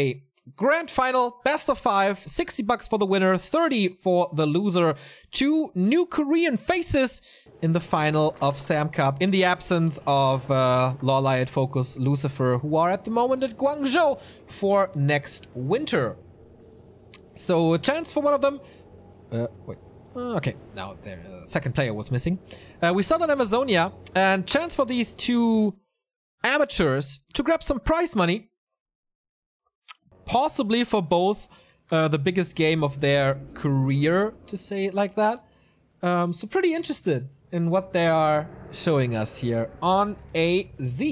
a grand final, best of 5, 60 bucks for the winner, 30 for the loser. 2 new Korean faces in the final of Sam Cup, in the absence of Lawlight, Focus, Lucifer, who are at the moment at Guangzhou for next winter. So a chance for one of them. Wait. Okay, now their second player was missing. We start on Amazonia, and chance for these 2 amateurs to grab some prize money. Possibly for both the biggest game of their career, to say it like that. So pretty interested in what they are showing us here on AZ.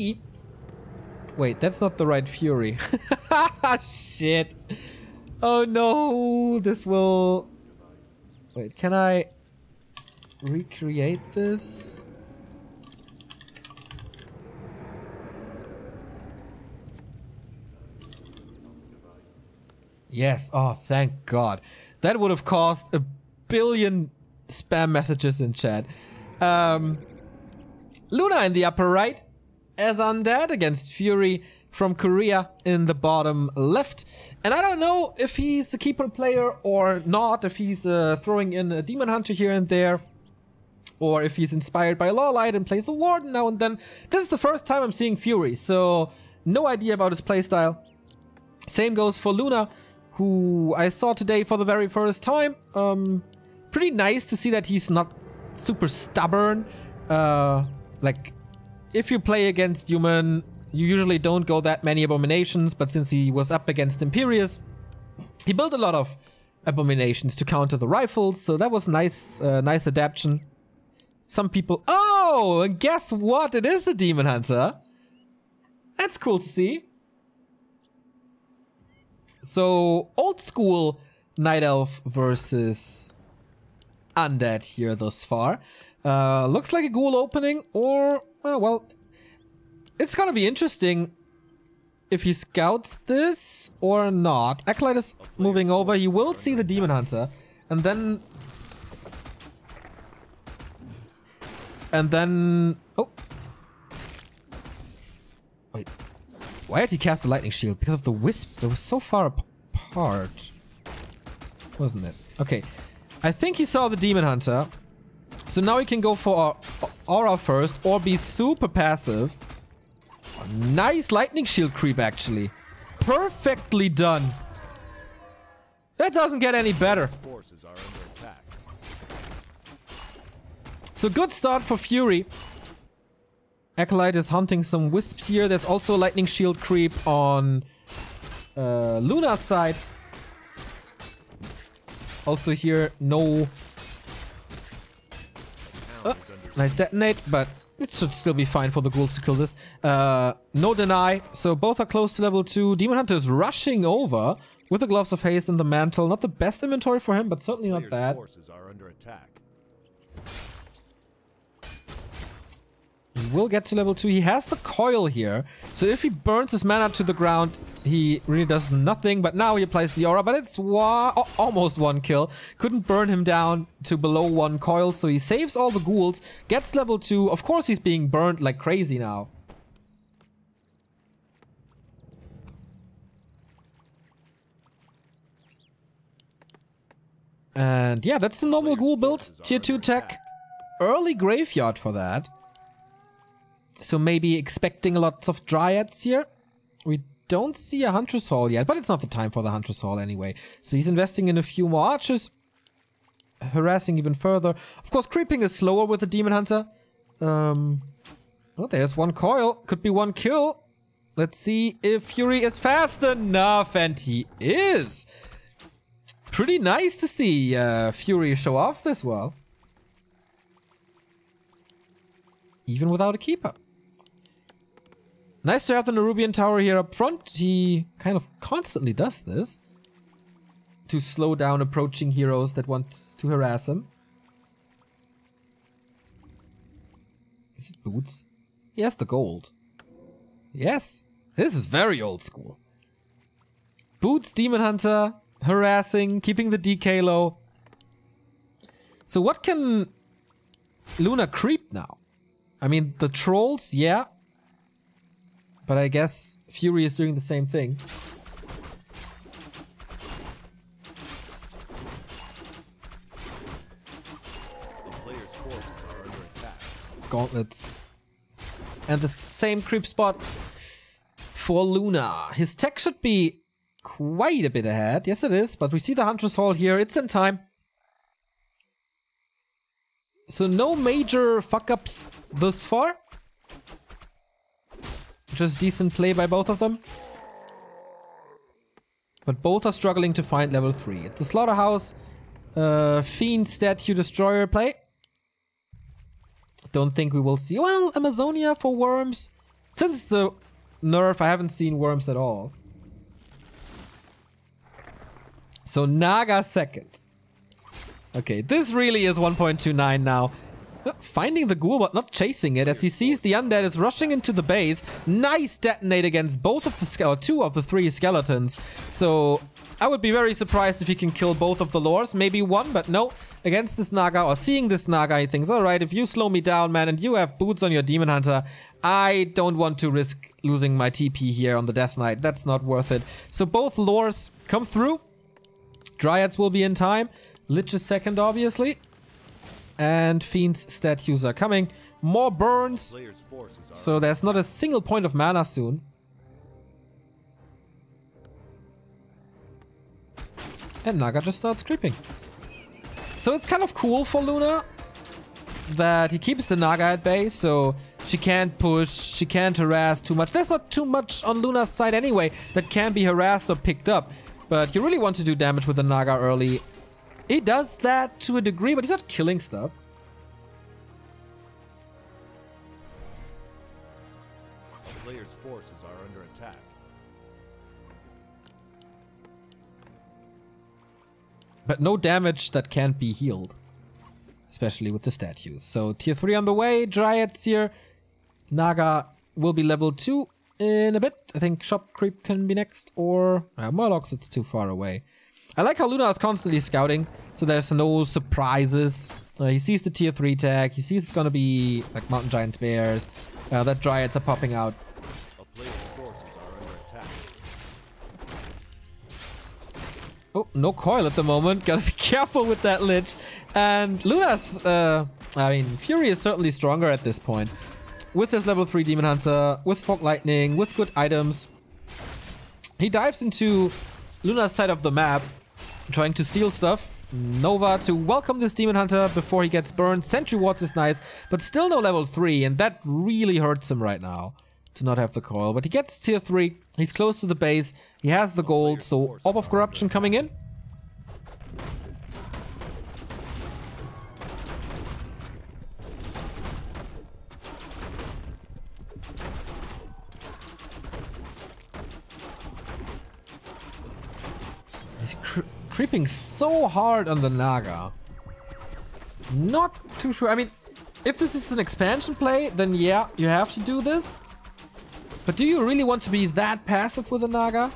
Wait, that's not the right Fury. Shit. Oh no, this will... Wait, can I recreate this? Yes, oh thank God. That would have caused a billion spam messages in chat. Luna in the upper right as Undead against Fury from Korea in the bottom left. And I don't know if he's a keeper player or not, if he's throwing in a Demon Hunter here and there, or if he's inspired by Lawlight and plays a Warden now and then. This is the first time I'm seeing Fury, so no idea about his playstyle. Same goes for Luna, who I saw today for the very first time. Pretty nice to see that he's not super stubborn. Like, if you play against human, you usually don't go that many abominations, but since he was up against Imperius, he built a lot of abominations to counter the rifles, so that was nice, nice adaptation. Some people... Oh, and guess what? It is a Demon Hunter. That's cool to see. So, old school Night Elf versus Undead here thus far. Looks like a ghoul opening, or, well, it's gonna be interesting if he scouts this or not. Acolyte is moving over. He will see the Demon Hunter, and then... Oh! Wait. Why did he cast the Lightning Shield? Because of the Wisp. It was so far apart. Wasn't it? Okay. I think he saw the Demon Hunter. So now he can go for Aura first, or be super passive. Nice Lightning Shield creep, actually. Perfectly done. That doesn't get any better. So good start for Fury. Acolyte is hunting some wisps here. There's also a Lightning Shield creep on Luna's side. Also here, no... nice detonate, but it should still be fine for the ghouls to kill this. No deny, so both are close to level 2. Demon Hunter is rushing over with the Gloves of Haste and the Mantle. Not the best inventory for him, but certainly not bad. He will get to level 2. He has the coil here. So if he burns his mana to the ground, he really does nothing. But now he applies the aura. But it's almost 1 kill. Couldn't burn him down to below 1 coil. So he saves all the ghouls. Gets level 2. Of course he's being burned like crazy now. And yeah, that's the normal ghoul build. Tier 2 tech. Early graveyard for that. So maybe expecting lots of Dryads here. We don't see a Huntress Hall yet, but it's not the time for the Huntress Hall anyway. So he's investing in a few more archers. Harassing even further. Of course, creeping is slower with the Demon Hunter. Oh, there's 1 coil. Could be 1 kill. Let's see if Fury is fast enough. And he is. Pretty nice to see Fury show off this well. Even without a keeper. Nice to have the Nerubian Tower here up front. He kind of constantly does this to slow down approaching heroes that want to harass him. Is it boots? He has the gold. Yes, this is very old school. Boots, Demon Hunter, harassing, keeping the DK low. So what can Luna creep now? I mean, the trolls, yeah. But I guess Fury is doing the same thing. gauntlets. And the same creep spot for Luna. His tech should be quite a bit ahead. Yes, it is. But we see the Hunter's Hall here. It's in time. So no major fuck-ups thus far. Just decent play by both of them. But both are struggling to find level 3. It's a Slaughterhouse, Fiend, Statue, Destroyer play. Don't think we will see... Well, Amazonia for Worms. Since the nerf, I haven't seen Worms at all. So Naga second. Okay, this really is 1.29 now. Finding the ghoul, but not chasing it, as he sees the undead is rushing into the base. Nice detonate against both of the or 2 of the 3 skeletons. So I would be very surprised if he can kill both of the lores. Maybe 1, but no. Against this Naga, or seeing this Naga, he thinks, alright, if you slow me down, man, and you have boots on your Demon Hunter, I don't want to risk losing my TP here on the Death Knight. That's not worth it. So both lores come through. Dryads will be in time. Lich is second, obviously. And Fiend's statues are coming. More burns. So there's not a single point of mana soon. And Naga just starts creeping. So it's kind of cool for Luna that he keeps the Naga at bay, so she can't push, she can't harass too much. There's not too much on Luna's side anyway that can be harassed or picked up. But you really want to do damage with the Naga early. He does that to a degree, but he's not killing stuff. Player's forces are under attack. But no damage that can't be healed. Especially with the statues. So tier 3 on the way, Dryads here. Naga will be level 2 in a bit. I think Shop Creep can be next, or Murlocs, it's too far away. I like how Luna is constantly scouting, so there's no surprises. He sees the tier 3 tag, he sees it's gonna be like Mountain Giant Bears, that Dryads are popping out. Oh, no coil at the moment, gotta be careful with that Lich. And Luna's, I mean, Fury is certainly stronger at this point. With his level 3 Demon Hunter, with Fog Lightning, with good items. He dives into Luna's side of the map, trying to steal stuff. Nova to welcome this Demon Hunter before he gets burned. Sentry Wards is nice, but still no level 3, and that really hurts him right now to not have the coil. But he gets tier 3, he's close to the base, he has the gold, so Orb of Corruption coming in. He's creeping so hard on the Naga. Not too sure. I mean, if this is an expansion play, then yeah, you have to do this. But do you really want to be that passive with a Naga?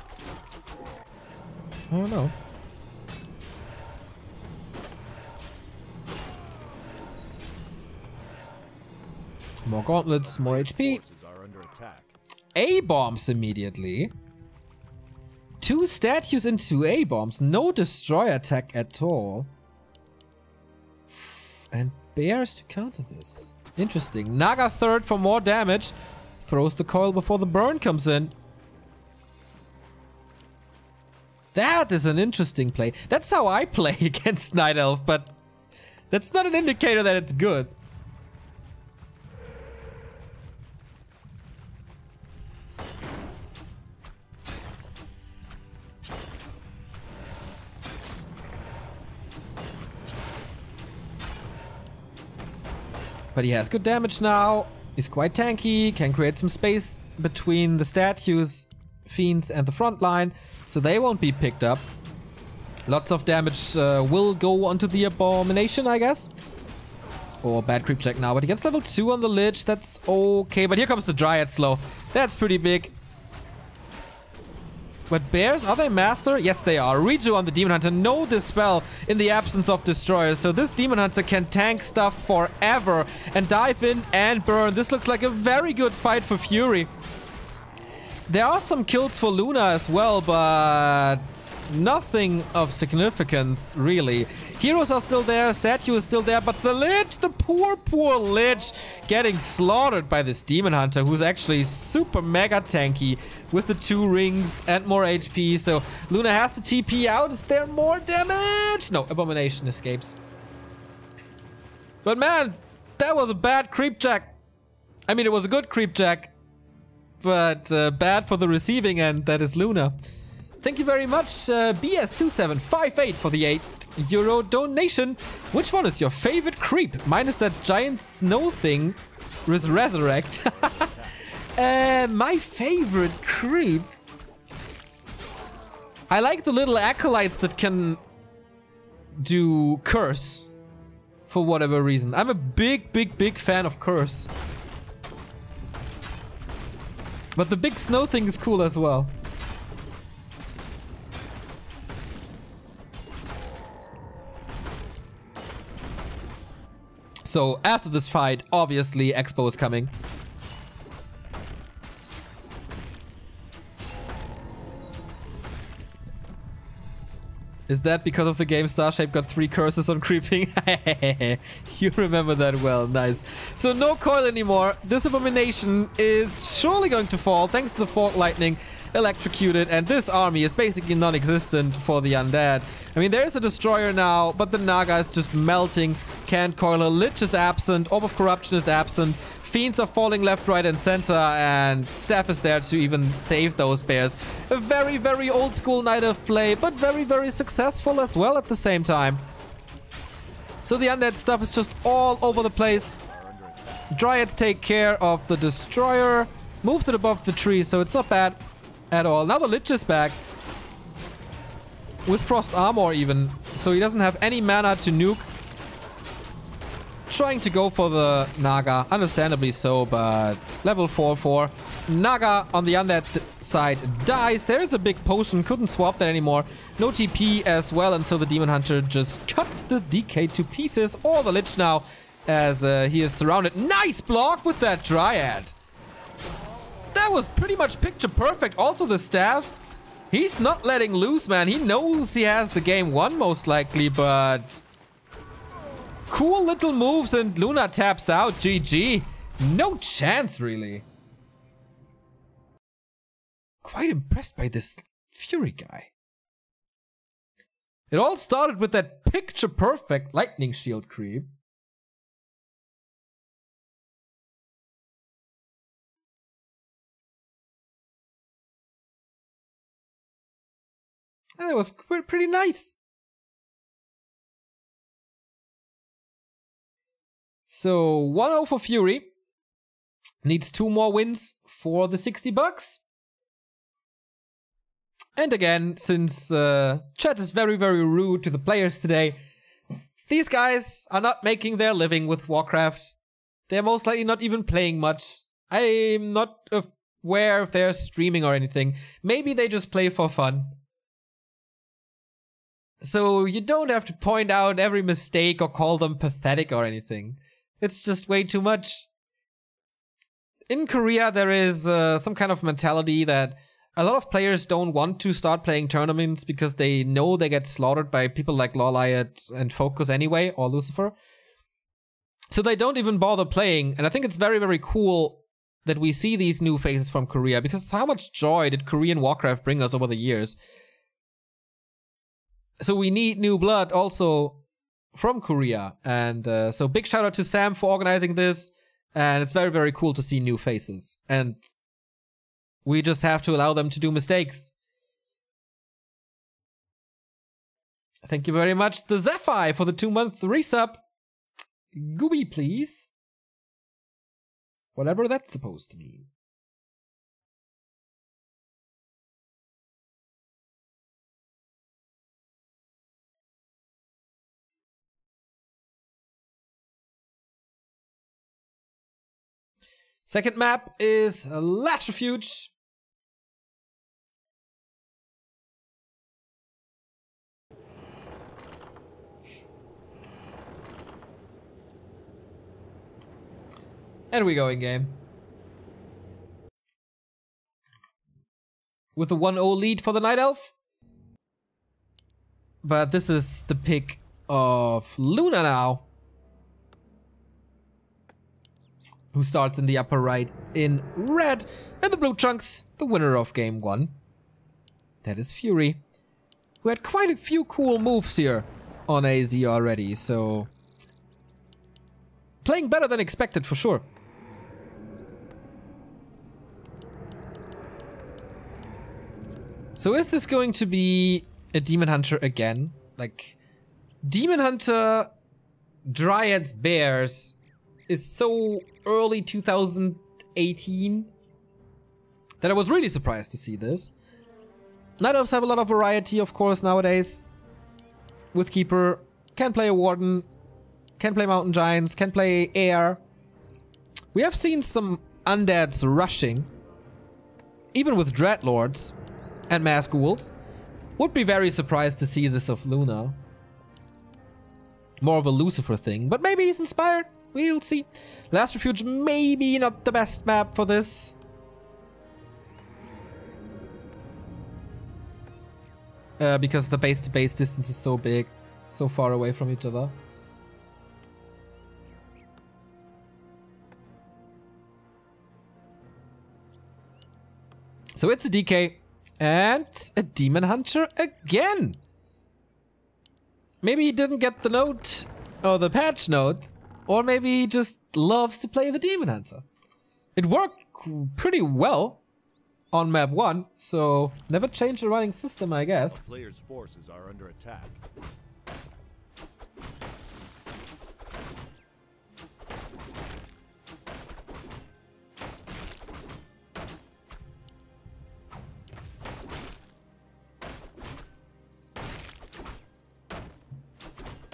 I don't know. More gauntlets, more HP. A-bombs immediately. 2 statues into A-bombs. No destroy attack at all. And bears to counter this. Interesting. Naga third for more damage. Throws the coil before the burn comes in. That is an interesting play. That's how I play against Night Elf, but that's not an indicator that it's good. But he has good damage now. He's quite tanky, can create some space between the statues, fiends, and the front line, so they won't be picked up. Lots of damage will go onto the Abomination, I guess. Or bad creep check now, but he gets level 2 on the Lich, that's okay. But here comes the Dryad slow. That's pretty big. But bears, are they master? Yes, they are. Redo on the Demon Hunter. No Dispel in the absence of Destroyers. So this Demon Hunter can tank stuff forever and dive in and burn. This looks like a very good fight for Fury. There are some kills for Luna as well, but nothing of significance, really. Heroes are still there, Statue is still there, but the Lich, the poor Lich, getting slaughtered by this Demon Hunter, who's actually super mega tanky with the 2 rings and more HP. So Luna has to TP out. Is there more damage? No, Abomination escapes. But man, that was a bad creep jack. I mean, it was a good creep jack, but bad for the receiving end. That is Luna. Thank you very much, BS2758 for the €8 donation. Which one is your favorite creep? Mine is that giant snow thing, Resurrect. My favorite creep? I like the little acolytes that can do curse for whatever reason. I'm a big fan of curse. But the big snow thing is cool as well. So after this fight, obviously Expo is coming. Is that because of the game Starshape got 3 curses on creeping? You remember that well, nice. So no coil anymore. This Abomination is surely going to fall thanks to the Fork Lightning, electrocuted, and this army is basically non-existent for the undead. I mean, there's a Destroyer now, but the Naga is just melting. Can't coil. Lich is absent. Orb of Corruption is absent. Fiends are falling left, right, and center, and Staff is there to even save those bears. A very old school Night of Play, but very successful as well at the same time. So the undead stuff is just all over the place. Dryads take care of the Destroyer, moves it above the tree, so it's not bad at all. Now the Lich is back with Frost Armor even, so he doesn't have any mana to nuke. Trying to go for the Naga, understandably so, but level 4/4. Naga on the undead side dies. There is a big potion, couldn't swap that anymore. No TP as well, and so the Demon Hunter just cuts the DK to pieces, or the Lich now, as he is surrounded. Nice block with that Dryad. That was pretty much picture perfect. Also the Staff, he's not letting loose, man. He knows he has the game won most likely, but cool little moves, and Luna taps out. GG. No chance, really. Quite impressed by this Fury guy. It all started with that picture-perfect lightning shield creep. And it was pretty nice. So 1-0 for Fury. Needs 2 more wins for the $60. And again, since chat is very rude to the players today, these guys are not making their living with Warcraft. They're most likely not even playing much. I'm not aware if they're streaming or anything. Maybe they just play for fun. So you don't have to point out every mistake or call them pathetic or anything. It's just way too much. In Korea, there is some kind of mentality that a lot of players don't want to start playing tournaments because they know they get slaughtered by people like Lawliot and Focus anyway, or Lucifer. So they don't even bother playing. And I think it's very cool that we see these new faces from Korea, because how much joy did Korean Warcraft bring us over the years? So we need new blood also from Korea. And so big shout out to Sam for organizing this. And it's very cool to see new faces. And we just have to allow them to do mistakes. Thank you very much, the Zephi, for the 2-month resub. Gooby, please. Whatever that's supposed to mean. Second map is Latrifuge. And we go in game. with a 1-0 lead for the Night Elf. But this is the pick of Luna now, who starts in the upper right in red. And the blue trunks, the winner of game 1. That is Fury, who had quite a few cool moves here on AZ already, so playing better than expected for sure. So is this going to be a Demon Hunter again? Like, Demon Hunter, Dryads, Bears is so early 2018 that I was really surprised to see this. Night Elves have a lot of variety, of course, nowadays. With Keeper, can play a Warden, can play Mountain Giants, can play Air. We have seen some Undeads rushing, even with Dreadlords and Mass Ghouls. Would be very surprised to see this of Luna. More of a Lucifer thing, but maybe he's inspired. We'll see. Last Refuge, maybe not the best map for this. Because the base-to-base distance is so big, so far away from each other. So it's a DK and a Demon Hunter again. Maybe he didn't get the note or the patch notes, or maybe he just loves to play the Demon Hunter. It worked pretty well on map 1, so never change the running system, I guess. Players' forces are under attack.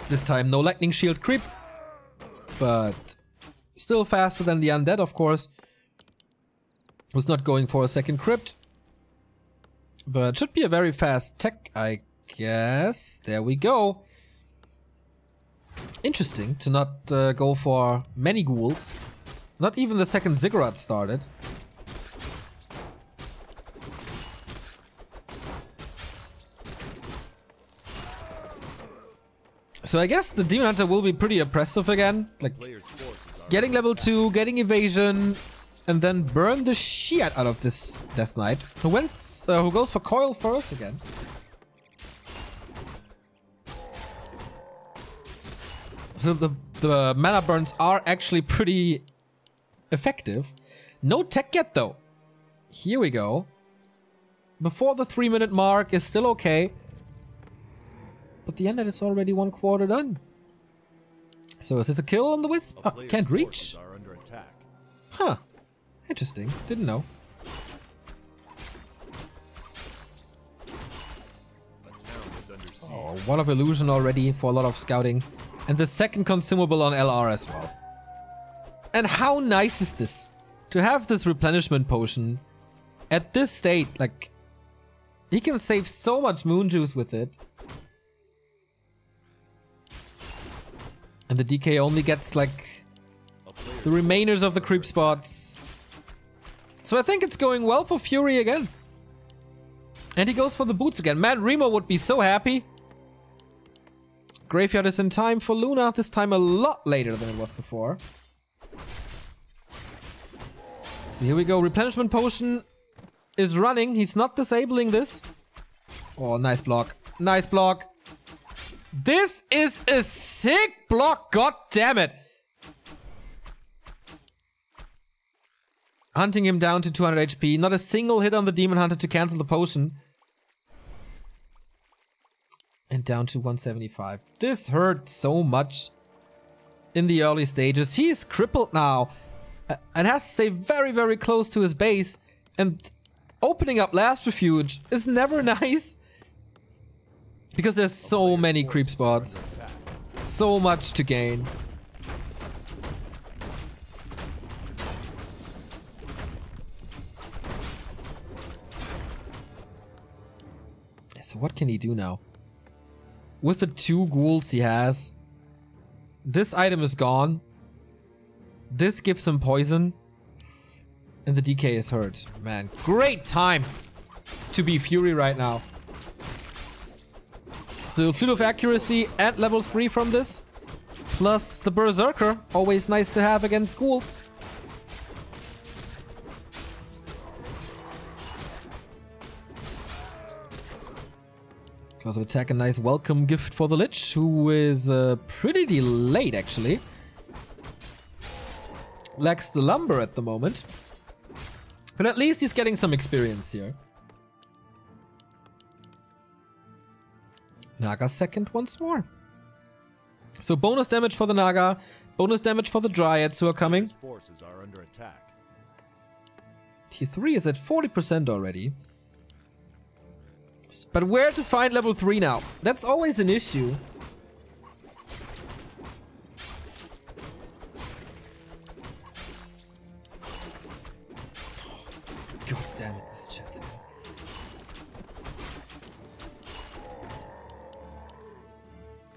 This time no lightning shield creep, but still faster than the undead, of course. Was not going for a second crypt, but should be a very fast tech, I guess. There we go. Interesting to not go for many ghouls. Not even the second ziggurat started. So I guess the Demon Hunter will be pretty oppressive again. Like, getting level 2, getting evasion, and then burn the shit out of this Death Knight. Who goes for coil first again. So the mana burns are actually pretty effective. No tech yet though. Here we go. Before the 3-minute mark is still okay. But the end is already 1/4 done. So is this a kill on the Wisp? Can't reach? Huh. Interesting. Didn't know. Oh, Wall of Illusion already for a lot of scouting. And the second consumable on LR as well. And how nice is this? To have this replenishment potion at this state, like, he can save so much moon juice with it. And the DK only gets, like, the remainers of the creep spots. So I think it's going well for Fury again. And he goes for the boots again. Man, Remo would be so happy. Graveyard is in time for Luna. This time a lot later than it was before. So here we go. Replenishment potion is running. He's not disabling this. Oh, nice block. Nice block. This is a sick block. God damn it. Hunting him down to 200 HP. Not a single hit on the Demon Hunter to cancel the potion. And down to 175. This hurt so much in the early stages. He's crippled now. And has to stay very, very close to his base. And opening up Last Refuge is never nice. Because there's so many creep spots. So much to gain. So what can he do now? With the 2 ghouls he has, this item is gone. This gives him poison. And the DK is hurt. Man, great time to be Fury right now. So Fluid of Accuracy and level 3 from this. Plus the Berserker, always nice to have against ghouls. Because of attack, a nice welcome gift for the Lich, who is pretty delayed actually. Lacks the lumber at the moment. But at least he's getting some experience here. Naga second once more. So bonus damage for the Naga, bonus damage for the Dryads who are coming. Forces are under attack. Tier 3 is at 40% already. But where to find level 3 now? That's always an issue. God damn it, this chat.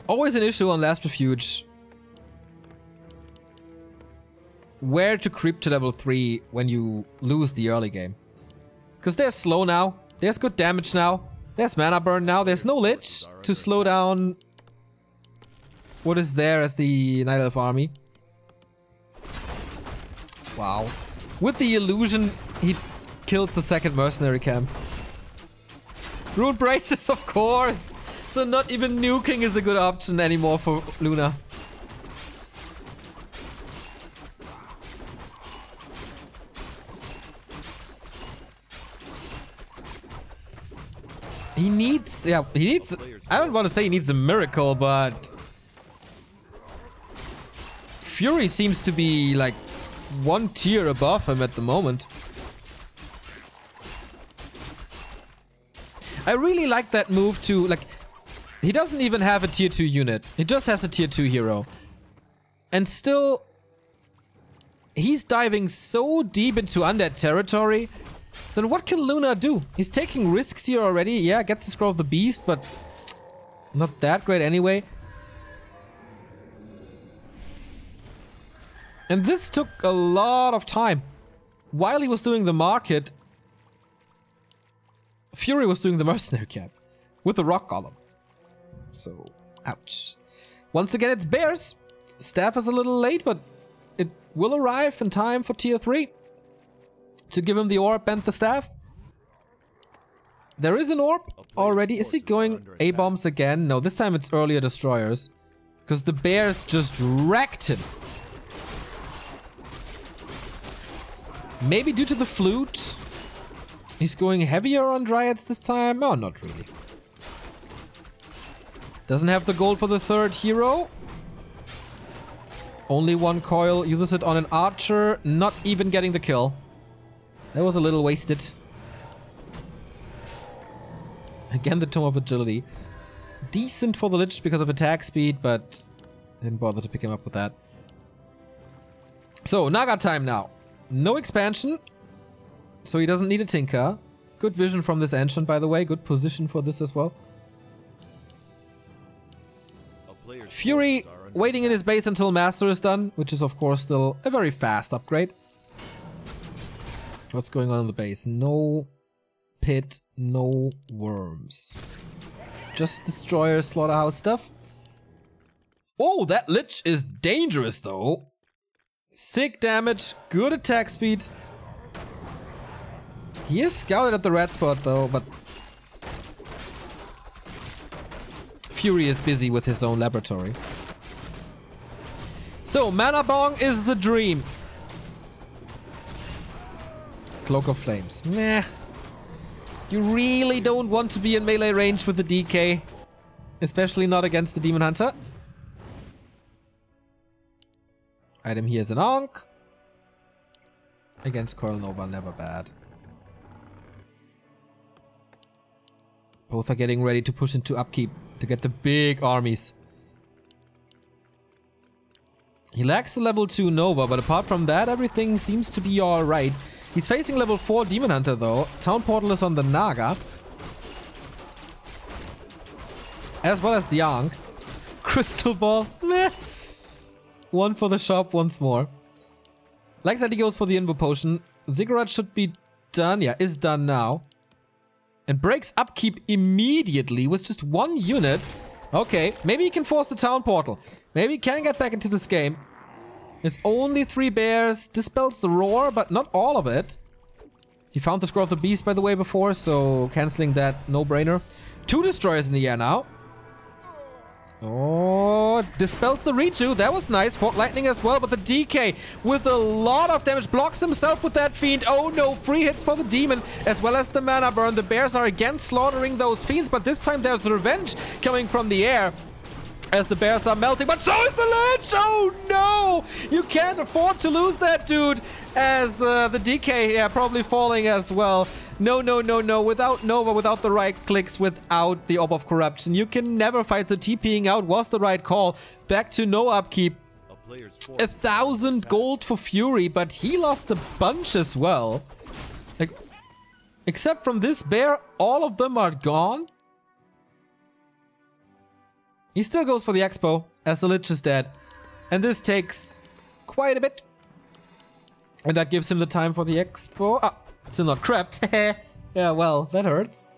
Always an issue on Last Refuge. Where to creep to level 3 when you lose the early game. Because they're slow now. There's good damage now. There's mana burn now. There's no Lich to slow down what is there as the Night Elf army. Wow. With the illusion, he kills the second mercenary camp. Rune braces, of course. So not even nuking is a good option anymore for Luna. He needs, I don't want to say he needs a miracle, but Fury seems to be like one tier above him at the moment. I really like that move to, like, he doesn't even have a tier 2 unit. He just has a tier 2 hero. And still, he's diving so deep into undead territory. Then what can Luna do? He's taking risks here already. Yeah, gets the Scroll of the Beast, but not that great anyway. And this took a lot of time. While he was doing the market, Fury was doing the mercenary camp with the rock golem. So, ouch. Once again, it's bears. Staff is a little late, but it will arrive in time for tier 3. To give him the orb and the staff. There is an orb already. Is he going A-bombs again? No, this time it's earlier destroyers. Because the bears just wrecked him. Maybe due to the flute. He's going heavier on Dryads this time? Oh, not really. Doesn't have the gold for the third hero. Only one coil. Uses it on an archer. Not even getting the kill. That was a little wasted. Again, the Tome of Agility. Decent for the Lich because of attack speed, but didn't bother to pick him up with that. So, Naga time now. No expansion. So he doesn't need a Tinker. Good vision from this Ancient, by the way. Good position for this as well. Fury waiting in his base until Master is done, which is of course still a very fast upgrade. What's going on in the base? No pit, no worms. Just destroyer, slaughterhouse stuff. Oh, that Lich is dangerous though. Sick damage, good attack speed. He is scouted at the red spot though, but Fury is busy with his own laboratory. So, Mana Bong is the dream. Cloak of Flames. Meh. You really don't want to be in melee range with the DK. Especially not against the Demon Hunter. Item here is an Ankh. Against Coil Nova, never bad. Both are getting ready to push into upkeep to get the big armies. He lacks the level 2 Nova, but apart from that, everything seems to be alright. He's facing level 4 Demon Hunter though. Town Portal is on the Naga. As well as the Ankh. Crystal Ball. Meh. One for the shop once more. Like that he goes for the Invo Potion. Ziggurat should be done. Yeah, is done now. And breaks upkeep immediately with just 1 unit. Okay, maybe he can force the town portal. Maybe he can get back into this game. It's only 3 bears. Dispels the roar, but not all of it. He found the Scroll of the Beast, by the way, before, so canceling that, no-brainer. 2 destroyers in the air now. Oh, dispels the Reju. That was nice. Fork Lightning as well, but the DK with a lot of damage blocks himself with that Fiend. Oh no, 3 hits for the Demon as well as the Mana Burn. The Bears are again slaughtering those Fiends, but this time there's revenge coming from the air as the Bears are melting, but so is the Lich! Oh no! You can't afford to lose that dude as the DK probably falling as well. No, no, no, no. Without Nova, without the right clicks, without the Orb of Corruption, you can never fight. The TPing out was the right call. Back to no upkeep. 1,000 gold for Fury, but he lost a bunch as well. Like, except from this bear, all of them are gone. He still goes for the Expo as the Lich is dead. And this takes quite a bit. And that gives him the time for the Expo. Ah, still not crept. Yeah, well, that hurts.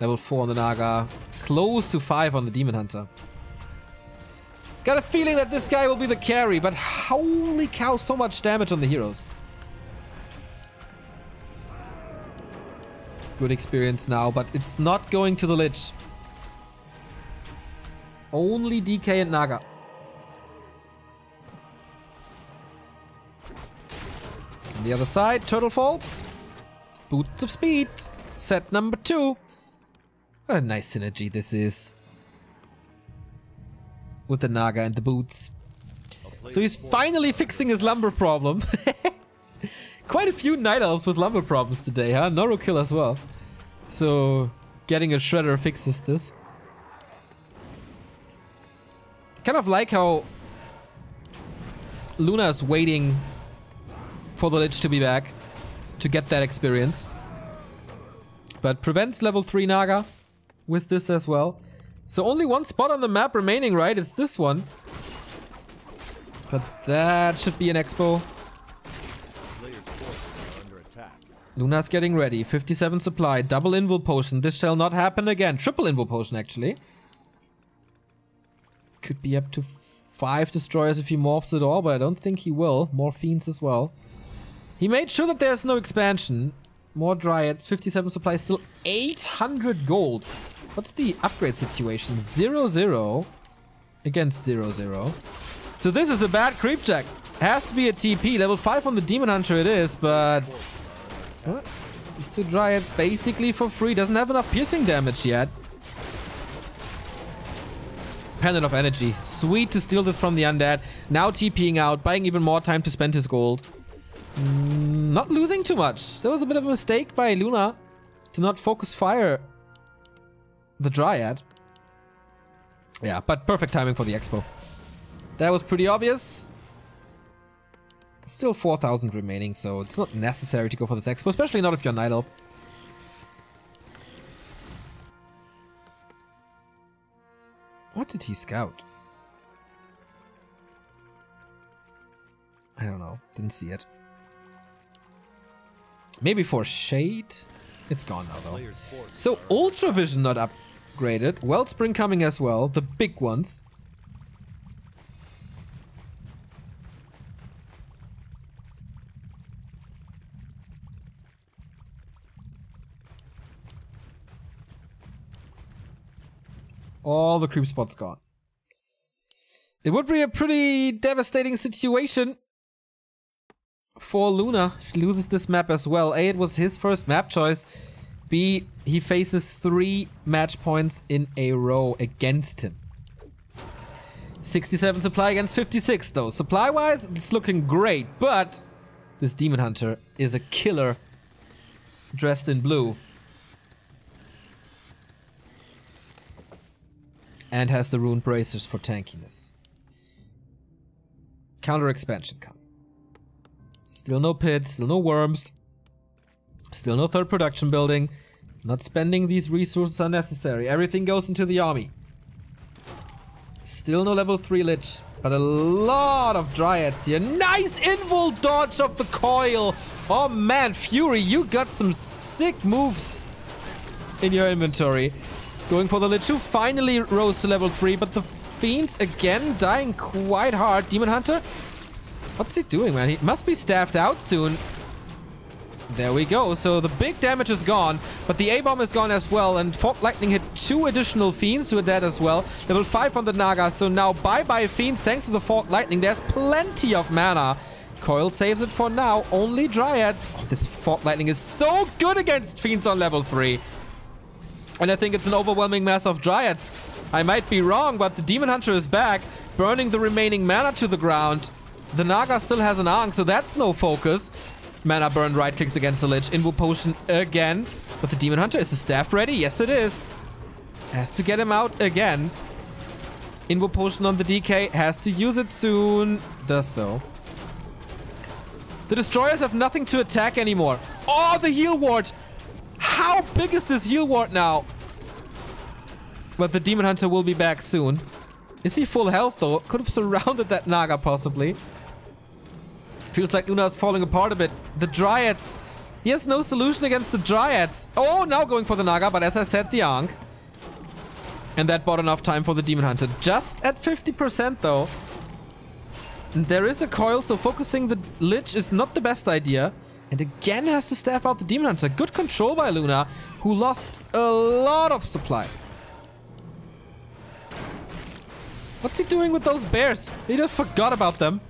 Level 4 on the Naga. Close to 5 on the Demon Hunter. Got a feeling that this guy will be the carry, but holy cow, so much damage on the heroes. Good experience now, but it's not going to the Lich. Only DK and Naga. On the other side, Turtle Falls. Boots of Speed. Set number 2. What a nice synergy this is. With the Naga and the boots. So he's finally fixing his lumber problem. Quite a few Night Elves with lumber problems today, huh? Noro kill as well. So getting a Shredder fixes this. Kind of like how Luna is waiting for the Lich to be back to get that experience. But prevents level 3 Naga with this as well. So only 1 spot on the map remaining, right? It's this one. But that should be an Expo. Luna's getting ready. 57 supply. Double Invul Potion. This shall not happen again. Triple Invul Potion, actually. Could be up to 5 destroyers if he morphs at all, but I don't think he will. More Fiends as well. He made sure that there's no expansion. More Dryads. 57 supply. Still 800 gold. What's the upgrade situation? 0-0 against 0-0. So this is a bad creep check. Has to be a TP. Level 5 on the Demon Hunter it is, but... What? These 2 Dryads basically for free. Doesn't have enough piercing damage yet. Pendant of Energy. Sweet to steal this from the Undead. Now TPing out, buying even more time to spend his gold. Not losing too much. There was a bit of a mistake by Luna to not focus fire the Dryad. Yeah, but perfect timing for the Expo. That was pretty obvious. Still 4,000 remaining, so it's not necessary to go for this Expo, especially not if you're Night Elf. What did he scout? I don't know. Didn't see it. Maybe for Shade? It's gone now, though. So, Ultra Vision not upgraded. Wellspring coming as well. The big ones. All the creep spots gone. It would be a pretty devastating situation for Luna. She loses this map as well. A, it was his first map choice. B, he faces 3 match points in a row against him. 67 supply against 56 though. Supply-wise, it's looking great, but this Demon Hunter is a killer dressed in blue. And has the Rune Bracers for tankiness. Counter expansion coming. Still no pits, still no worms. Still no 3rd production building. Not spending these resources unnecessary. Everything goes into the army. Still no level 3 Lich. But a lot of Dryads here. Nice invul dodge of the coil Oh man, Fury, you got some sick moves in your inventory. Going for the Lich, who finally rose to level 3, but the Fiends again dying quite hard. Demon Hunter, what's he doing, man? He must be staffed out soon. There we go. So the big damage is gone, but the A-bomb is gone as well, and Fog Lightning hit 2 additional Fiends who are dead as well. Level 5 on the Naga, so now bye-bye Fiends thanks to the Fog Lightning. There's plenty of mana. Coil saves it for now. Only Dryads. Oh, this Fog Lightning is so good against Fiends on level 3. And I think it's an overwhelming mass of Dryads. I might be wrong, but the Demon Hunter is back, burning the remaining mana to the ground. The Naga still has an Ankh, so that's no focus. Mana burn, right clicks against the Lich. Invo Potion again. But the Demon Hunter, is the staff ready? Yes, it is. Has to get him out again. Invo Potion on the DK. Has to use it soon. Does so. The Destroyers have nothing to attack anymore. Oh, the heal ward. How big is this heal ward now? But the Demon Hunter will be back soon. Is he full health though? Could have surrounded that Naga possibly. Feels like Luna is falling apart a bit. The Dryads. He has no solution against the Dryads. Oh, now going for the Naga, but as I said, the Ankh. And that bought enough time for the Demon Hunter. Just at 50% though. And there is a coil, so focusing the Lich is not the best idea. And again has to staff out the Demon Hunter. Good control by Luna, who lost a lot of supply. What's he doing with those bears? He just forgot about them.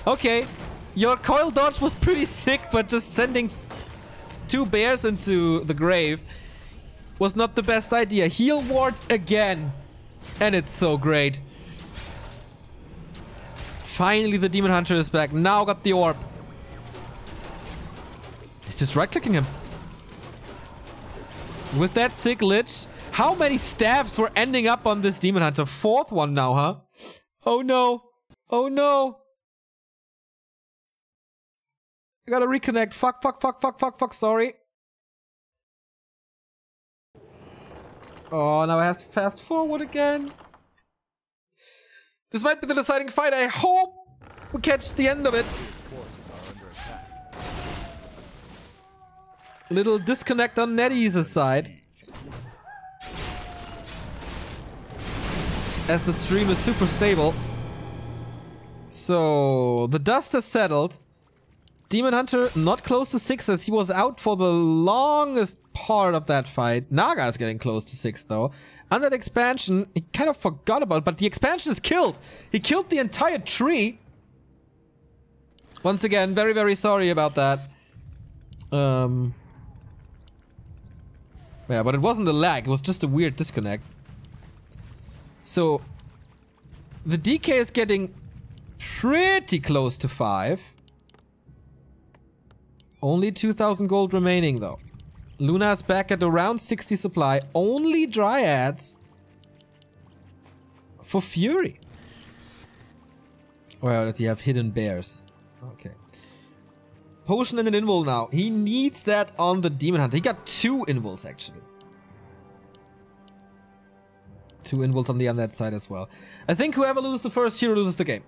Okay. Your coil dodge was pretty sick, but just sending 2 bears into the grave was not the best idea. Heal ward again. And it's so great. Finally, the Demon Hunter is back. Now got the orb. He's just right-clicking him. With that sick Lich. How many stabs were ending up on this Demon Hunter? 4th one now, huh? Oh no. Oh no. I gotta reconnect. Fuck, sorry. Oh, now I have to fast forward again. This might be the deciding fight. I hope we catch the end of it. A little disconnect on NetEase's side. As the stream is super stable. So, the dust has settled. Demon Hunter not close to 6 as he was out for the longest part of that fight. Naga is getting close to 6 though. And that expansion, he kind of forgot about, but the expansion is killed. He killed the entire tree. Once again, very, very sorry about that. Yeah, but it wasn't a lag, it was just a weird disconnect. So, the DK is getting pretty close to 5. Only 2,000 gold remaining though. Luna's back at around 60 supply. Only Dryads for Fury. Well, does he have hidden bears? Okay. Potion and an invul now. He needs that on the Demon Hunter. He got 2 invuls actually. 2 invuls on that side as well. I think whoever loses the first hero loses the game.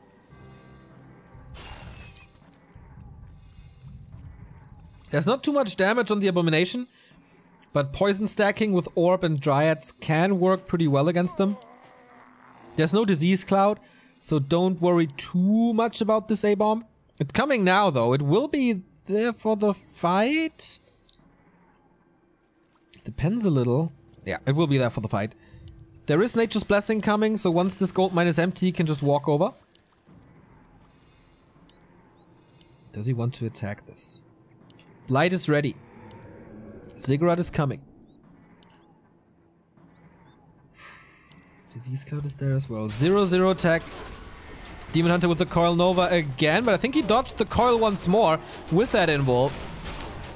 There's not too much damage on the Abomination, but poison stacking with Orb and Dryads can work pretty well against them. There's no disease cloud, so don't worry too much about this A-bomb. It's coming now though. It will be there for the fight. Depends a little. Yeah, it will be there for the fight. There is Nature's Blessing coming, so once this gold mine is empty, you can just walk over. Does he want to attack this? Blight is ready. Ziggurat is coming. Disease Cloud is there as well. 0-0 attack. Demon Hunter with the Coil Nova again, but I think he dodged the Coil once more with that invul.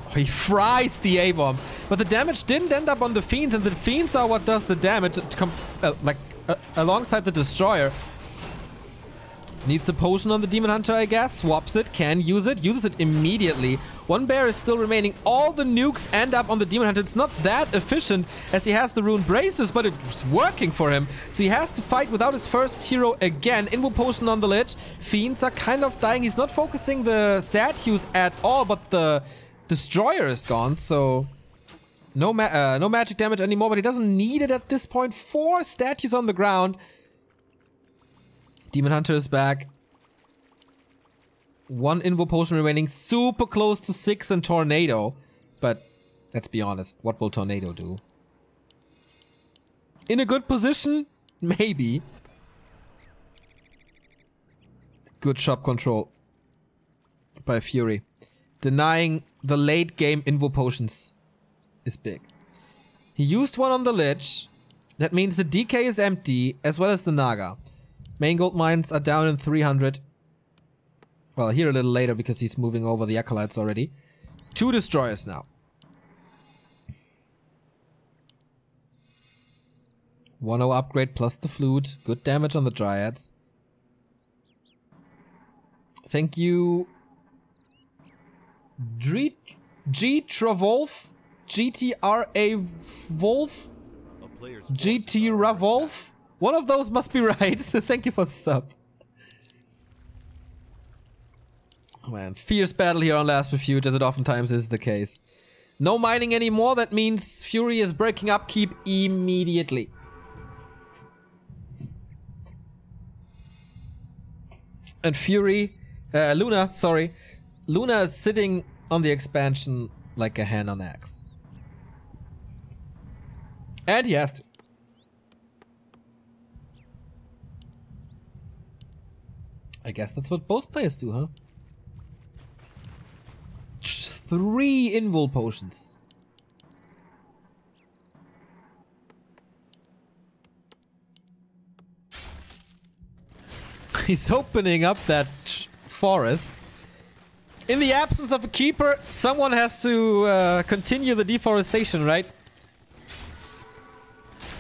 Oh, he fries the A-bomb. But the damage didn't end up on the Fiends, and the Fiends are what does the damage alongside the Destroyer. Needs a potion on the Demon Hunter, I guess. Swaps it, can use it, uses it immediately. One bear is still remaining. All the nukes end up on the Demon Hunter. It's not that efficient as he has the rune braces, but it's working for him. So he has to fight without his first hero again. Invo potion on the Lich. Fiends are kind of dying. He's not focusing the statues at all, but the Destroyer is gone, so no magic damage anymore, but he doesn't need it at this point. 4 statues on the ground. Demon Hunter is back. 1 Invo potion remaining. Super close to 6 and Tornado. But let's be honest, what will Tornado do? In a good position? Maybe. Good shop control by Fury. Denying the late game Invo potions is big. He used one on the Lich. That means the DK is empty, as well as the Naga. Main gold mines are down in 300. Well, here a little later because he's moving over the Acolytes already. 2 Destroyers now. 1-0 upgrade plus the Flute. Good damage on the Dryads. Thank you. G-Travolf? GTRA Wolf? GT Ravolf? One of those must be right. Thank you for the sub. Oh man, fierce battle here on Last Refuge, as it oftentimes is the case. No mining anymore. That means Fury is breaking upkeep immediately. And Fury... Luna, sorry. Luna is sitting on the expansion like a hen on axe. And he has to. I guess that's what both players do, huh? 3 Invul potions. He's opening up that forest. In the absence of a keeper, someone has to continue the deforestation, right?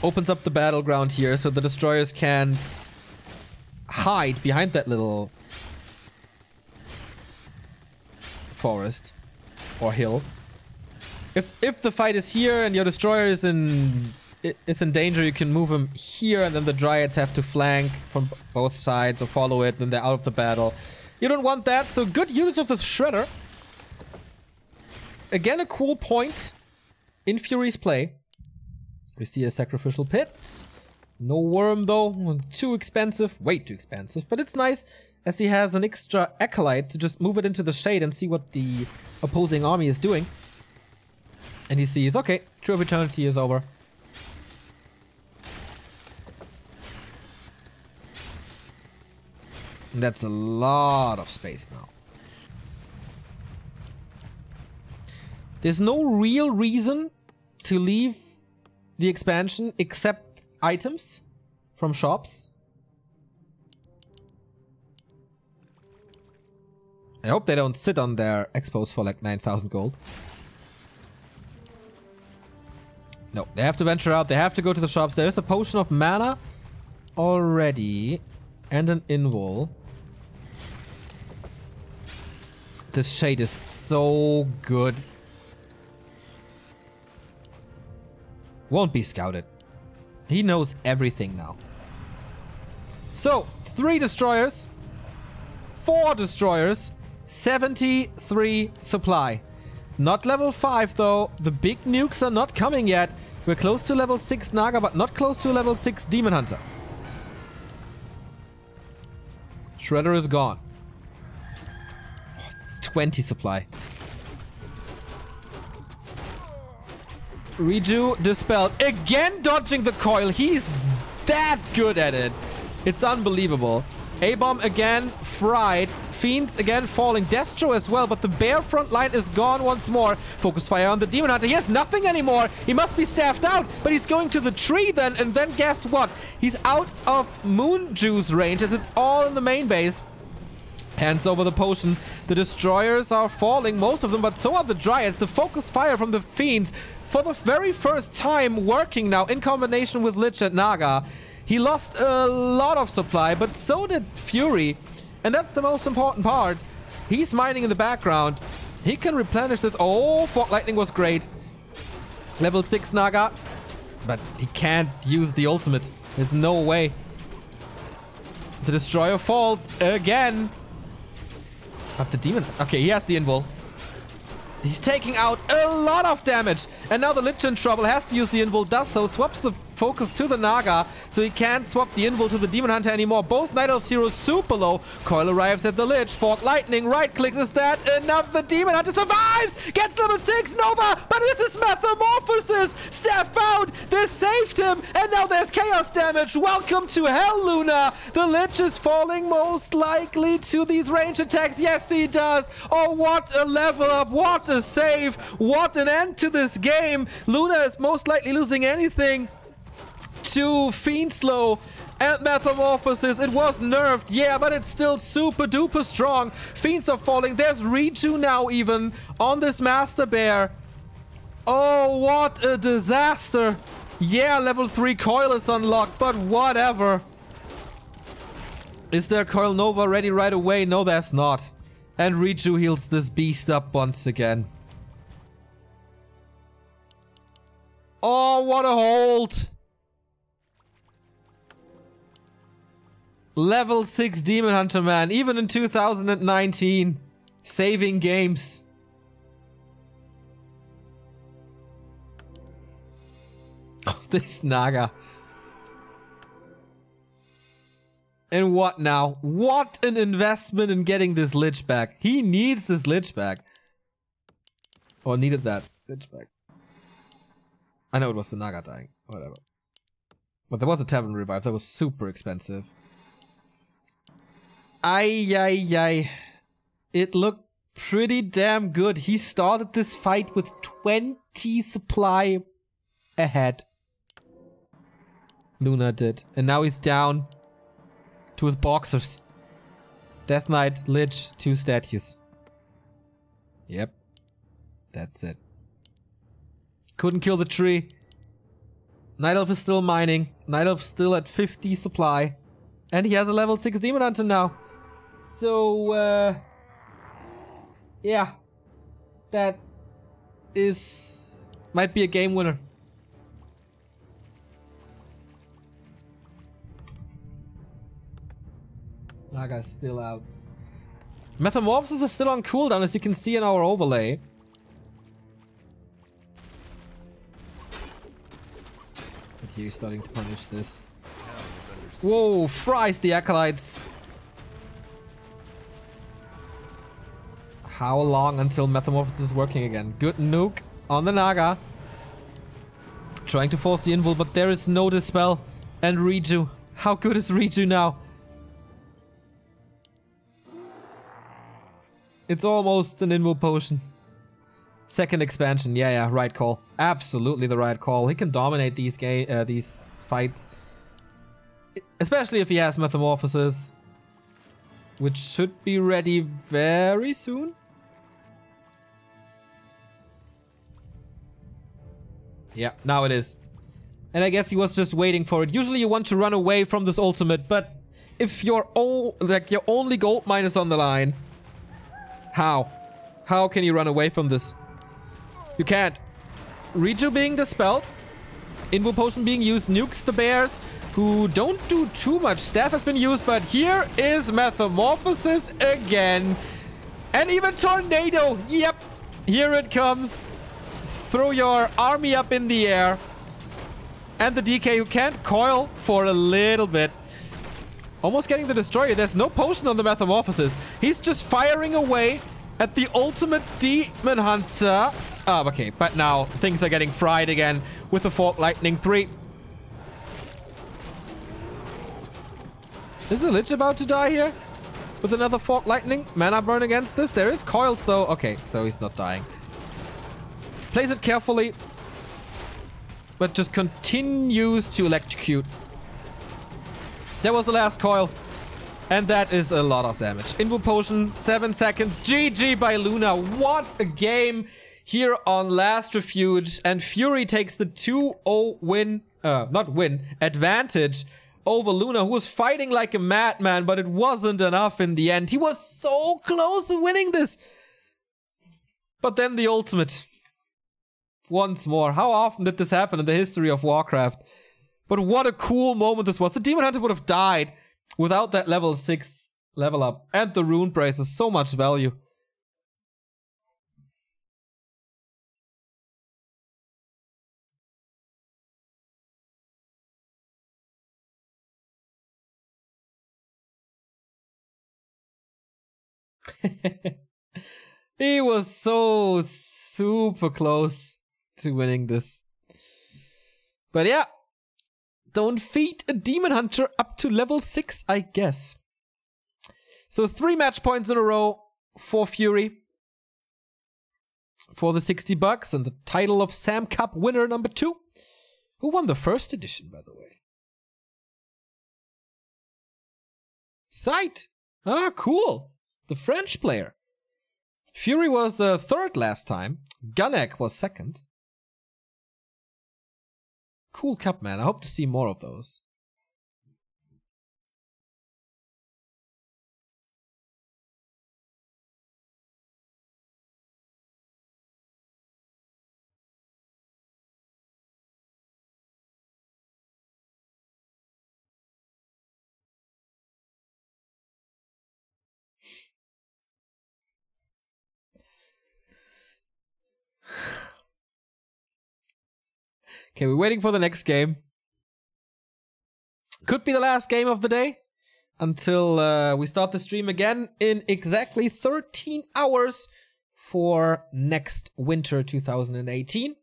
Opens up the battleground here so the destroyers can't hide behind that little forest or hill. If the fight is here and your destroyer is in danger, you can move him here, and then the Dryads have to flank from both sides or follow it, then they're out of the battle. You don't want that, so good use of the Shredder. Again, a cool point in Fury's play. We see a Sacrificial Pit. No Worm though, too expensive, way too expensive, but it's nice as he has an extra Acolyte to just move it into the shade and see what the opposing army is doing. And he sees, okay, Tree of Eternity is over. And that's a lot of space now. There's no real reason to leave the expansion except items from shops. I hope they don't sit on their expos for like 9,000 gold. No, they have to venture out. They have to go to the shops. There's a potion of mana already and an invul. This shade is so good. Won't be scouted. He knows everything now. So, 3 destroyers, 4 destroyers, 73 supply. Not level 5 though. The big nukes are not coming yet. We're close to level 6 Naga, but not close to level 6 Demon Hunter. Shredder is gone. Oh, it's 20 supply. Reju dispelled. Again dodging the coil. He's that good at it. It's unbelievable. A-bomb again fried. Fiends again falling. Destro as well, but the bear front line is gone once more. Focus fire on the Demon Hunter. He has nothing anymore. He must be staffed out, but he's going to the tree then, and then guess what? He's out of Moon Juice range as it's all in the main base. Hands over the potion. The destroyers are falling, most of them, but so are the Dryads. The focus fire from the Fiends for the very first time working now in combination with Lich and Naga. He lost a lot of supply, but so did Fury. And that's the most important part. He's mining in the background. He can replenish this. Oh, Fog Lightning was great. Level 6 Naga. But he can't use the ultimate. There's no way. The Destroyer falls again. But the demon... Okay, he has the invul. He's taking out a lot of damage. And now the Lich in trouble, has to use the invul, does so, swaps the focus to the Naga, so he can't swap the invul to the Demon Hunter anymore. Both Night Elf Zeros super low. Coil arrives at the Lich. Fog Lightning, right clicks. Is that enough? The Demon Hunter survives! Gets level 6 Nova, but this is Metamorphosis! Steph out! This saved him! And now there's chaos damage! Welcome to hell, Luna! The Lich is falling most likely to these range attacks. Yes, he does! Oh, what a level up! What a save! What an end to this game! Luna is most likely losing anything to Fiendslow and Metamorphosis. It was nerfed, yeah, but it's still super duper strong. Fiends are falling. There's Riju now even on this Master Bear. Oh, what a disaster. Yeah, level 3 Coil is unlocked, but whatever. Is there Coil Nova ready right away? No, there's not. And Riju heals this beast up once again. Oh, what a hold. Level 6 Demon Hunter, man. Even in 2019. Saving games. Oh, this Naga. And what now? What an investment in getting this Lich back. He needs this Lich back. Or needed that Lich back. I know it was the Naga dying. Whatever. But there was a Tavern Revive. That was super expensive. Ay. It looked pretty damn good. He started this fight with 20 supply ahead. Luna did. And now he's down to his boxers. Death Knight, Lich, 2 statues. Yep. That's it. Couldn't kill the tree. Night Elf is still mining. Night Elf still at 50 supply. And he has a level 6 Demon Hunter now. So, yeah. That might be a game winner. Naga's still out. Metamorphosis is still on cooldown, as you can see in our overlay. But here he's starting to punish this. Whoa, fries the Acolytes. How long until Metamorphosis is working again? Good nuke on the Naga. Trying to force the invul, but there is no dispel. And Riju. How good is Riju now? It's almost an invul potion. Second expansion. Yeah, right call. Absolutely the right call. He can dominate these fights. Especially if he has Metamorphosis. Which should be ready very soon. Yeah, now it is. And I guess he was just waiting for it. Usually you want to run away from this ultimate, but if your only gold mine is on the line, how? How can you run away from this? You can't. Riju being dispelled, invul potion being used, nukes the bears, who don't do too much. Staff has been used, but here is Metamorphosis again. And even Tornado. Yep, here it comes. Throw your army up in the air. And the DK, who can't coil for a little bit. Almost getting the Destroyer. There's no potion on the Metamorphosis. He's just firing away at the ultimate Demon Hunter. Oh, okay, but now things are getting fried again with the Fog Lightning 3. Is the Lich about to die here? With another Fog Lightning? Mana burn against this? There is coils though. Okay, so he's not dying. Plays it carefully. But just continues to electrocute. There was the last coil. And that is a lot of damage. Invul potion, 7 seconds. GG by Luna. What a game here on Last Refuge. And Fury takes the 2-0 win. Not win. Advantage over Luna, who was fighting like a madman, but it wasn't enough in the end. He was so close to winning this. But then the ultimate. Once more. How often did this happen in the history of Warcraft? But what a cool moment this was. The Demon Hunter would have died without that level 6 level up. And the rune braces, so much value. He was so super close to winning this. But yeah, don't feed a Demon Hunter up to level 6, I guess. So 3 match points in a row for Fury. For the $60 and the title of Sam Cup winner number 2. Who won the first edition, by the way? Sight! Ah, cool! The French player. Fury was 3rd last time. Gunneck was 2nd. Cool cup, man. I hope to see more of those. Okay, we're waiting for the next game. Could be the last game of the day until we start the stream again in exactly 13 hours for next winter 2018.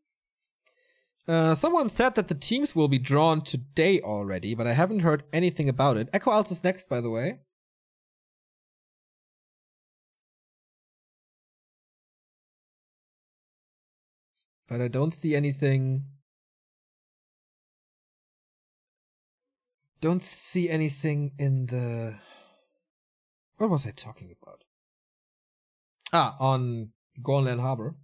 Someone said that the teams will be drawn today already, but I haven't heard anything about it. Echo Alts is next, by the way. But I don't see anything. Don't see anything in the... What was I talking about? Ah, on Golden Harbor.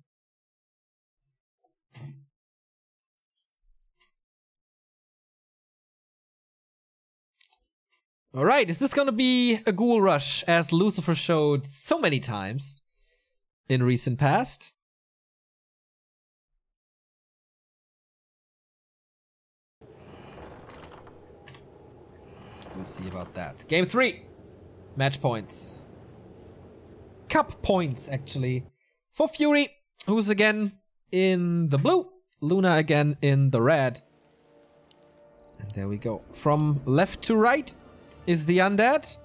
Alright, is this gonna be a ghoul rush, as Lucifer showed so many times in recent past? We'll see about that. Game 3. Match points. Cup points, actually. For Fury, who's again in the blue. Luna again in the red. And there we go. From left to right is the undead.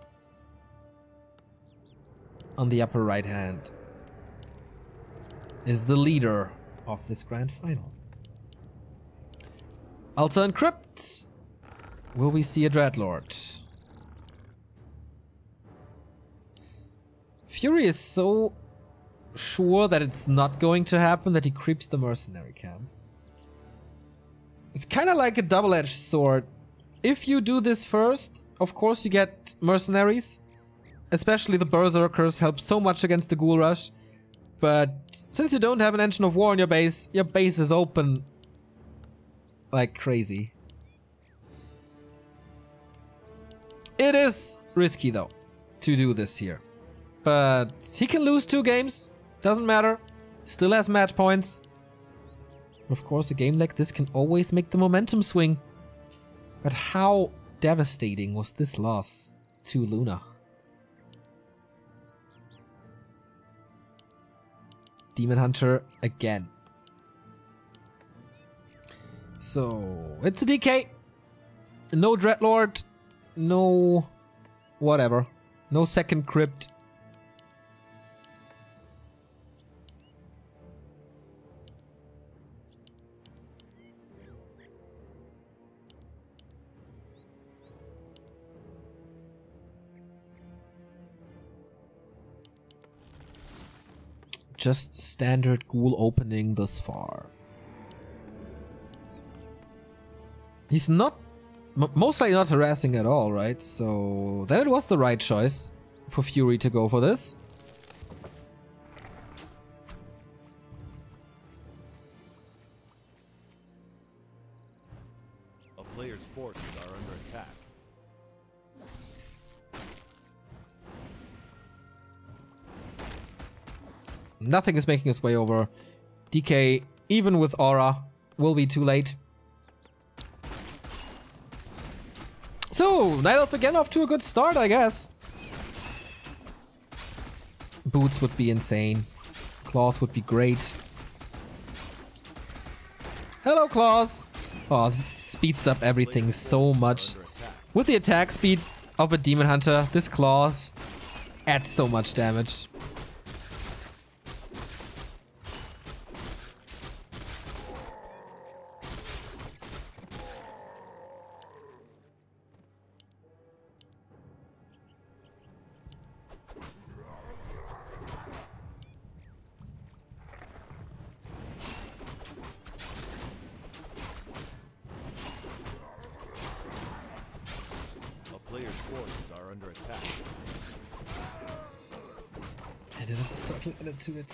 On the upper right hand is the leader of this grand final. Altar and Crypt. Will we see a Dreadlord? Fury is so sure that it's not going to happen that he creeps the mercenary camp. It's kind of like a double-edged sword. If you do this first, of course you get mercenaries. Especially the berserkers help so much against the ghoul rush. But since you don't have an engine of war in your base is open like crazy. It is risky though to do this here. But he can lose 2 games. Doesn't matter. Still has match points. Of course, a game like this can always make the momentum swing. But how devastating was this loss to Luna? Demon Hunter again. So, it's a DK. No Dreadlord. No... whatever. No second crypt. Just standard ghoul opening thus far. He's not... most likely not harassing at all, right? So then it was the right choice for Fury to go for this. A player's forces are under attack. Nothing is making its way over. DK, even with aura, will be too late. So, Night Elf again off to a good start, I guess. Boots would be insane. Claws would be great. Hello, Claws. Oh, this speeds up everything so much. With the attack speed of a Demon Hunter, this Claws adds so much damage. Player's forces are under attack. I did have a circle added to it.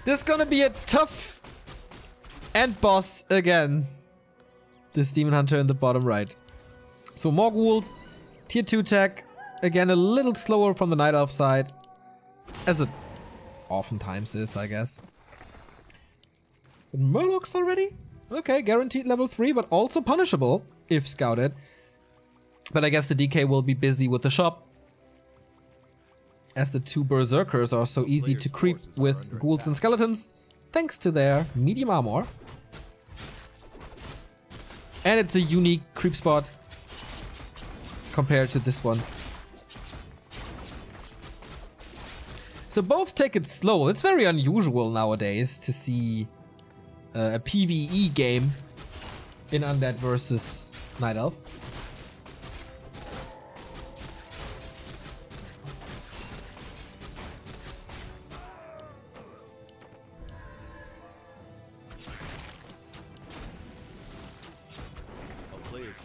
This is gonna be a tough end boss again. This Demon Hunter in the bottom right. So more ghouls, tier 2 tech. Again, a little slower from the Night Elf side. As it oftentimes is, I guess. Murlocs already? Okay, guaranteed level 3, but also punishable if scouted. But I guess the DK will be busy with the shop, as the two berserkers are so easy to creep with ghouls and skeletons, thanks to their medium armor. And it's a unique creep spot compared to this one. So both take it slow. It's very unusual nowadays to see a PvE game in Undead versus Night Elf.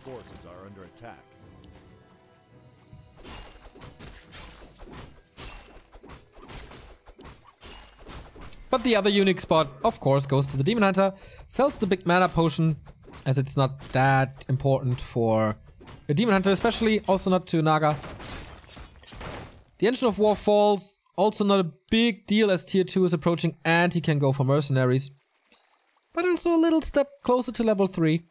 Forces are under attack. But the other unique spot, of course, goes to the Demon Hunter. Sells the big mana potion, as it's not that important for a Demon Hunter, especially also not to Naga. The Engine of War falls, also not a big deal as tier 2 is approaching and he can go for mercenaries. But also a little step closer to level 3.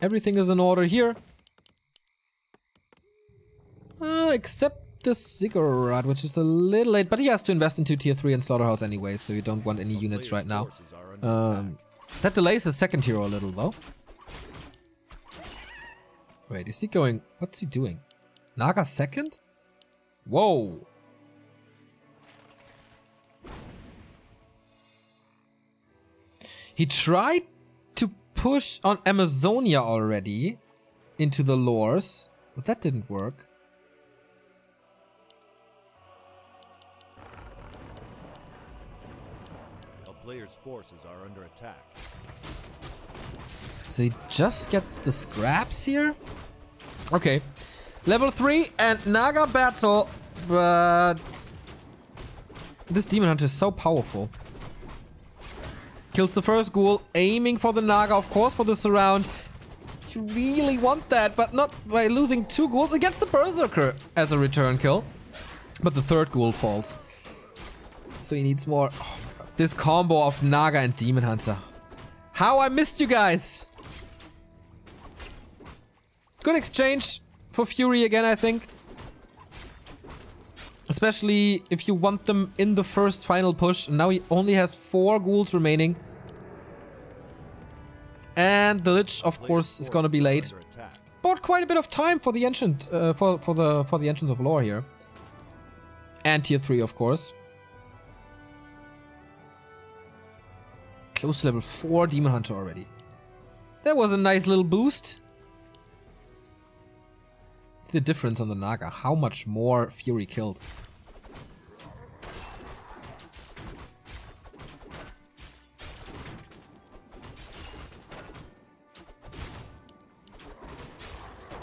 Everything is in order here. Except the Ziggurat, which is a little late. But he has to invest into tier 3 and Slaughterhouse anyway, so you don't want any units right now. That delays his second hero a little, though. Wait, is he going... What's he doing? Naga second? Whoa! He tried to push on Amazonia already into the lores, but that didn't work. A player's forces are under attack. So he just get the scraps here? Okay. Level 3 and Naga battle, but this Demon Hunter is so powerful. Kills the first ghoul, aiming for the Naga, of course, for the surround. You really want that, but not by losing 2 ghouls against the Berserker as a return kill. But the third ghoul falls. So he needs more. Oh my god. This combo of Naga and Demon Hunter. How I missed you guys! Good exchange for Fury again, I think. Especially if you want them in the first final push. And now he only has 4 ghouls remaining. And the Lich, of course, is gonna be late. Bought quite a bit of time for the Ancient, for the Ancient of Lore here. And tier 3, of course. Close to level 4 Demon Hunter already. That was a nice little boost. The difference on the Naga, how much more Fury killed.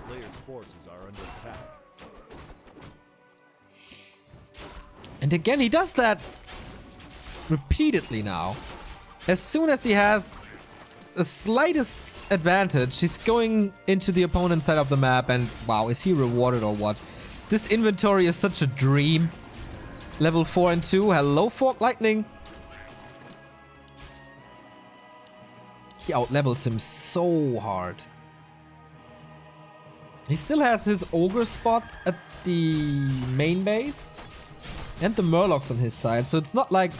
Player's forces are under attack. And again, he does that repeatedly now. As soon as he has the slightest advantage, he's going into the opponent's side of the map and wow, is he rewarded or what? This inventory is such a dream. Level 4 and 2. Hello, Fork Lightning. He outlevels him so hard. He still has his ogre spot at the main base. And the Murlocs on his side. So it's not like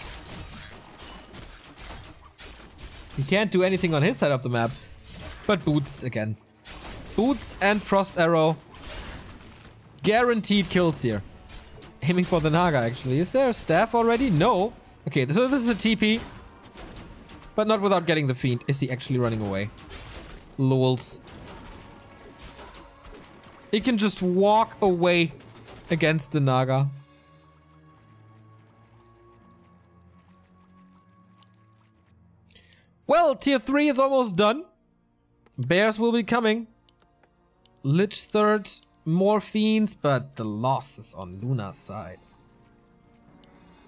he can't do anything on his side of the map. But Boots again. Boots and Frost Arrow. Guaranteed kills here. Aiming for the Naga actually. Is there a staff already? No. Okay, so this is a TP. But not without getting the Fiend. Is he actually running away? Lols. He can just walk away against the Naga. Well, tier 3 is almost done. Bears will be coming. Lich third, more Fiends, but the loss is on Luna's side.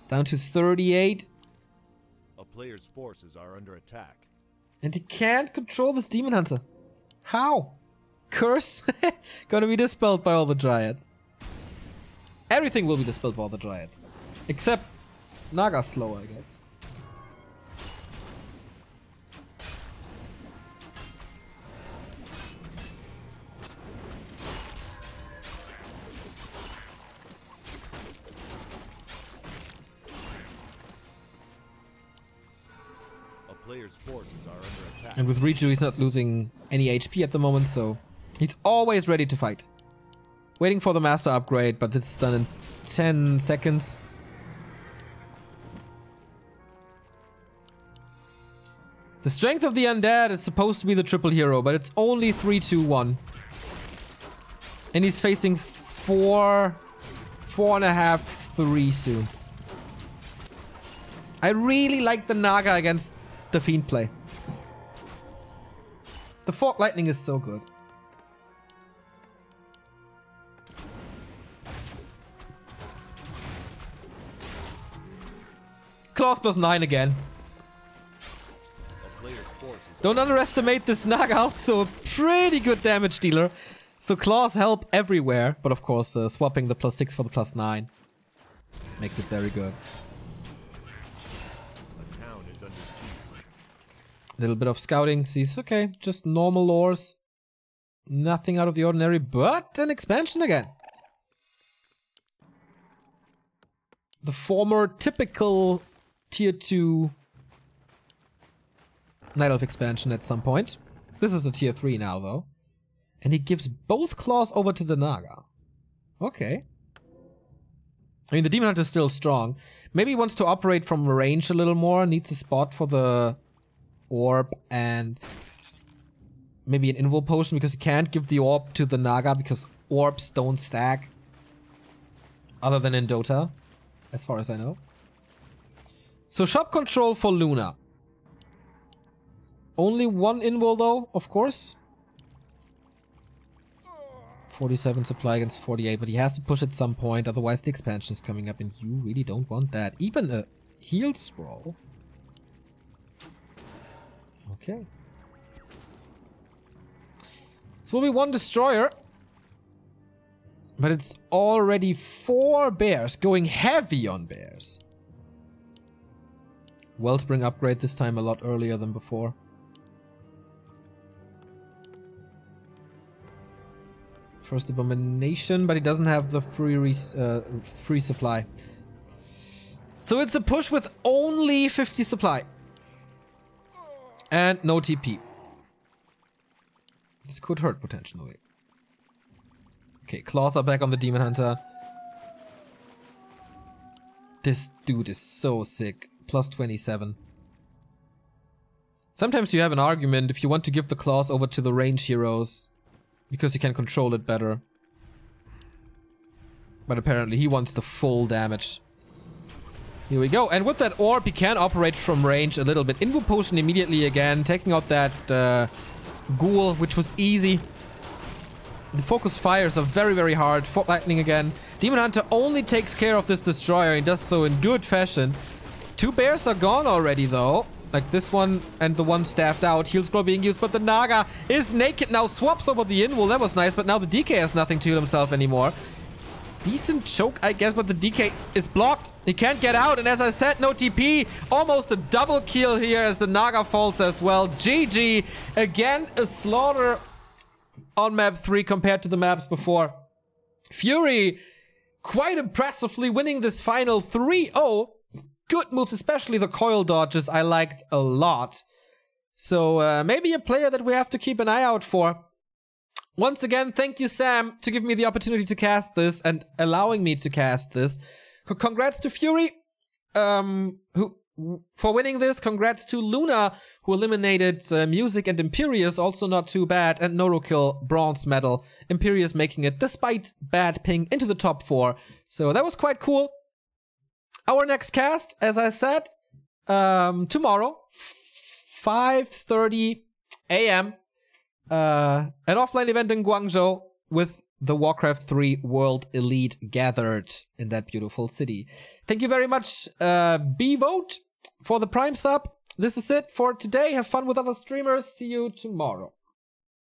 Down to 38. A player's forces are under attack. And he can't control this Demon Hunter. How? Curse? Gonna be dispelled by all the Dryads. Everything will be dispelled by all the Dryads. Except Naga slower, I guess. Player's forces are under attack. And with Riju, he's not losing any HP at the moment, so he's always ready to fight. Waiting for the master upgrade, but this is done in 10 seconds. The strength of the undead is supposed to be the triple hero, but it's only 3, 2, 1. And he's facing 4, 4.5, 3 soon. I really like the Naga against the Fiend play. The Fork Lightning is so good. Claws +9 again. Don't underestimate this Naga, also a pretty good damage dealer. So Claws help everywhere, but of course swapping the +6 for the +9 makes it very good. A little bit of scouting, sees okay, just normal lores. Nothing out of the ordinary, but an expansion again. The former typical tier 2 Night Elf expansion at some point. This is the tier 3 now though. And he gives both claws over to the Naga. Okay. I mean, the Demon Hunter is still strong. Maybe he wants to operate from range a little more, needs a spot for the orb and maybe an invul potion because he can't give the orb to the Naga because orbs don't stack other than in Dota, as far as I know. So shop control for Luna. Only one invul though, of course. 47 supply against 48, but he has to push at some point, otherwise the expansion is coming up and you really don't want that. Even a heal scroll. Okay. This will be one destroyer. But it's already 4 bears, going heavy on bears. Wellspring upgrade this time a lot earlier than before. First Abomination, but he doesn't have the free supply. So it's a push with only 50 supply. And no TP. This could hurt potentially. Okay, claws are back on the Demon Hunter. This dude is so sick. Plus 27. Sometimes you have an argument if you want to give the claws over to the range heroes. Because you can control it better. But apparently he wants the full damage. Here we go. And with that orb, he can operate from range a little bit. Invul Potion immediately again. Taking out that ghoul, which was easy. The focus fires are very, very hard. Fork Lightning again. Demon Hunter only takes care of this destroyer. He does so in good fashion. 2 bears are gone already, though. Like this one and the one staffed out. Heal scroll being used, but the Naga is naked now. Swaps over the invul. That was nice, but now the DK has nothing to heal himself anymore. decent choke, I guess, but the DK is blocked. He can't get out, and as I said, no TP. Almost a double kill here as the Naga falls as well. GG. Again, a slaughter on map 3 compared to the maps before. Fury quite impressively winning this final 3-0. Good moves, especially the coil dodges I liked a lot. So maybe a player that we have to keep an eye out for. Once again, thank you, Sam, to give me the opportunity to cast this and allowing me to cast this. Congrats to Fury for winning this. Congrats to Luna, who eliminated Music and Imperius, also not too bad. And Norukill, bronze medal. Imperius making it, despite bad ping, into the top 4. So that was quite cool. Our next cast, as I said, tomorrow, 5:30 a.m. An offline event in Guangzhou with the Warcraft 3 World Elite gathered in that beautiful city. Thank you very much, B-Vote, for the Prime sub. This is it for today. Have fun with other streamers. See you tomorrow.